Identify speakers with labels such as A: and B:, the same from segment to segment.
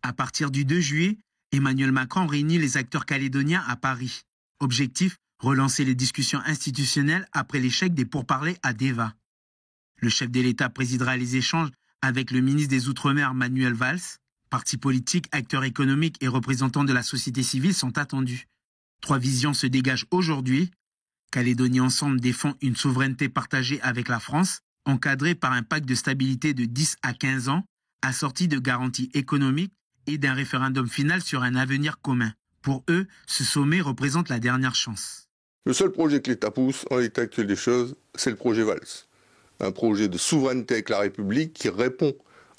A: À partir du 2 juillet, Emmanuel Macron réunit les acteurs calédoniens à Paris. Objectif, relancer les discussions institutionnelles après l'échec des pourparlers à Déva. Le chef de l'État présidera les échanges avec le ministre des Outre-mer Manuel Valls. Partis politiques, acteurs économiques et représentants de la société civile sont attendus. 3 visions se dégagent aujourd'hui. Calédonie Ensemble défend une souveraineté partagée avec la France, encadrée par un pacte de stabilité de 10 à 15 ans, assorti de garanties économiques et d'un référendum final sur un avenir commun. Pour eux, ce sommet représente la dernière chance.
B: Le seul projet que l'État pousse, en l'état actuel des choses, c'est le projet Valls. Un projet de souveraineté avec la République qui répond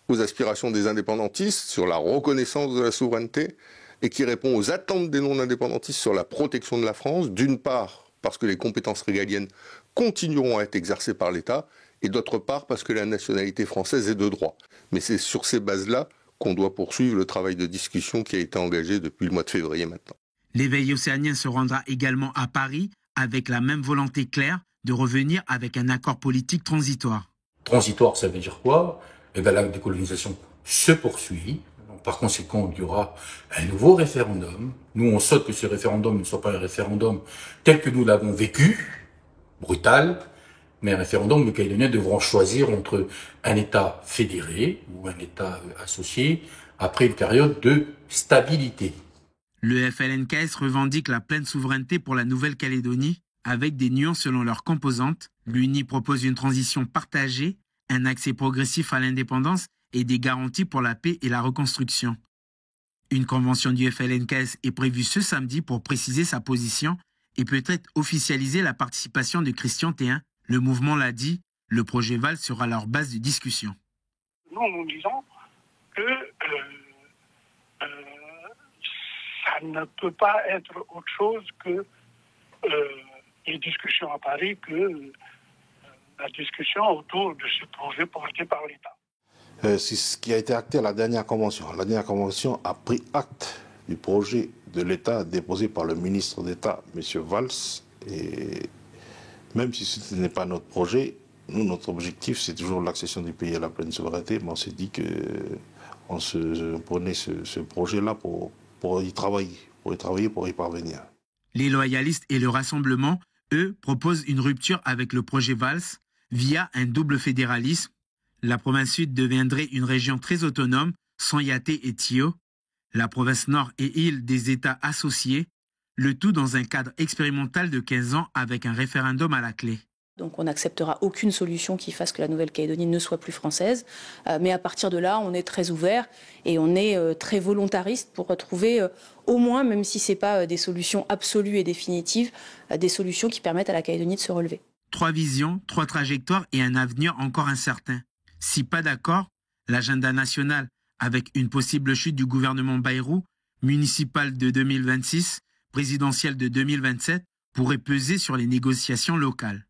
B: aux aspirations des indépendantistes sur la reconnaissance de la souveraineté et qui répond aux attentes des non-indépendantistes sur la protection de la France, d'une part parce que les compétences régaliennes continueront à être exercées par l'État et d'autre part parce que la nationalité française est de droit. Mais c'est sur ces bases-là qu'on doit poursuivre le travail de discussion qui a été engagé depuis le mois de février maintenant.
A: L'éveil océanien se rendra également à Paris avec la même volonté claire de revenir avec un accord politique transitoire.
C: Transitoire, ça veut dire quoi ? Eh bien, la décolonisation se poursuit. Donc, par conséquent, il y aura un nouveau référendum. Nous, on souhaite que ce référendum ne soit pas un référendum tel que nous l'avons vécu, brutal, mais un référendum où les Calédoniens devront choisir entre un État fédéré ou un État associé après une période de stabilité.
A: Le FLNKS revendique la pleine souveraineté pour la Nouvelle-Calédonie avec des nuances selon leurs composantes. L'UNI propose une transition partagée, un accès progressif à l'indépendance et des garanties pour la paix et la reconstruction. Une convention du FLNKS est prévue ce samedi pour préciser sa position et peut-être officialiser la participation de Christian Théin. Le mouvement l'a dit, le projet Valls sera leur base de discussion.
D: Nous disons que ça ne peut pas être autre chose que les discussions à Paris, que la discussion autour de ce projet porté par l'État.
E: C'est ce qui a été acté à la dernière convention. La dernière convention a pris acte du projet de l'État déposé par le ministre d'État, M. Valls. Et même si ce n'est pas notre projet, nous, notre objectif, c'est toujours l'accession du pays à la pleine souveraineté. Mais on s'est dit qu'on se prenait ce projet-là pour y travailler, pour y parvenir.
A: Les loyalistes et le Rassemblement, eux, proposent une rupture avec le projet Valls via un double fédéralisme. La province sud deviendrait une région très autonome, sans Yaté et Tio. La province nord et île des États associés, le tout dans un cadre expérimental de 15 ans avec un référendum à la clé.
F: Donc on n'acceptera aucune solution qui fasse que la Nouvelle-Calédonie ne soit plus française. Mais à partir de là, on est très ouvert et on est très volontariste pour retrouver au moins, même si ce n'est pas des solutions absolues et définitives, des solutions qui permettent à la Calédonie de se relever.
A: 3 visions, 3 trajectoires et un avenir encore incertain. Si pas d'accord, l'agenda national avec une possible chute du gouvernement Bayrou, municipal de 2026, présidentielle de 2027, pourrait peser sur les négociations locales.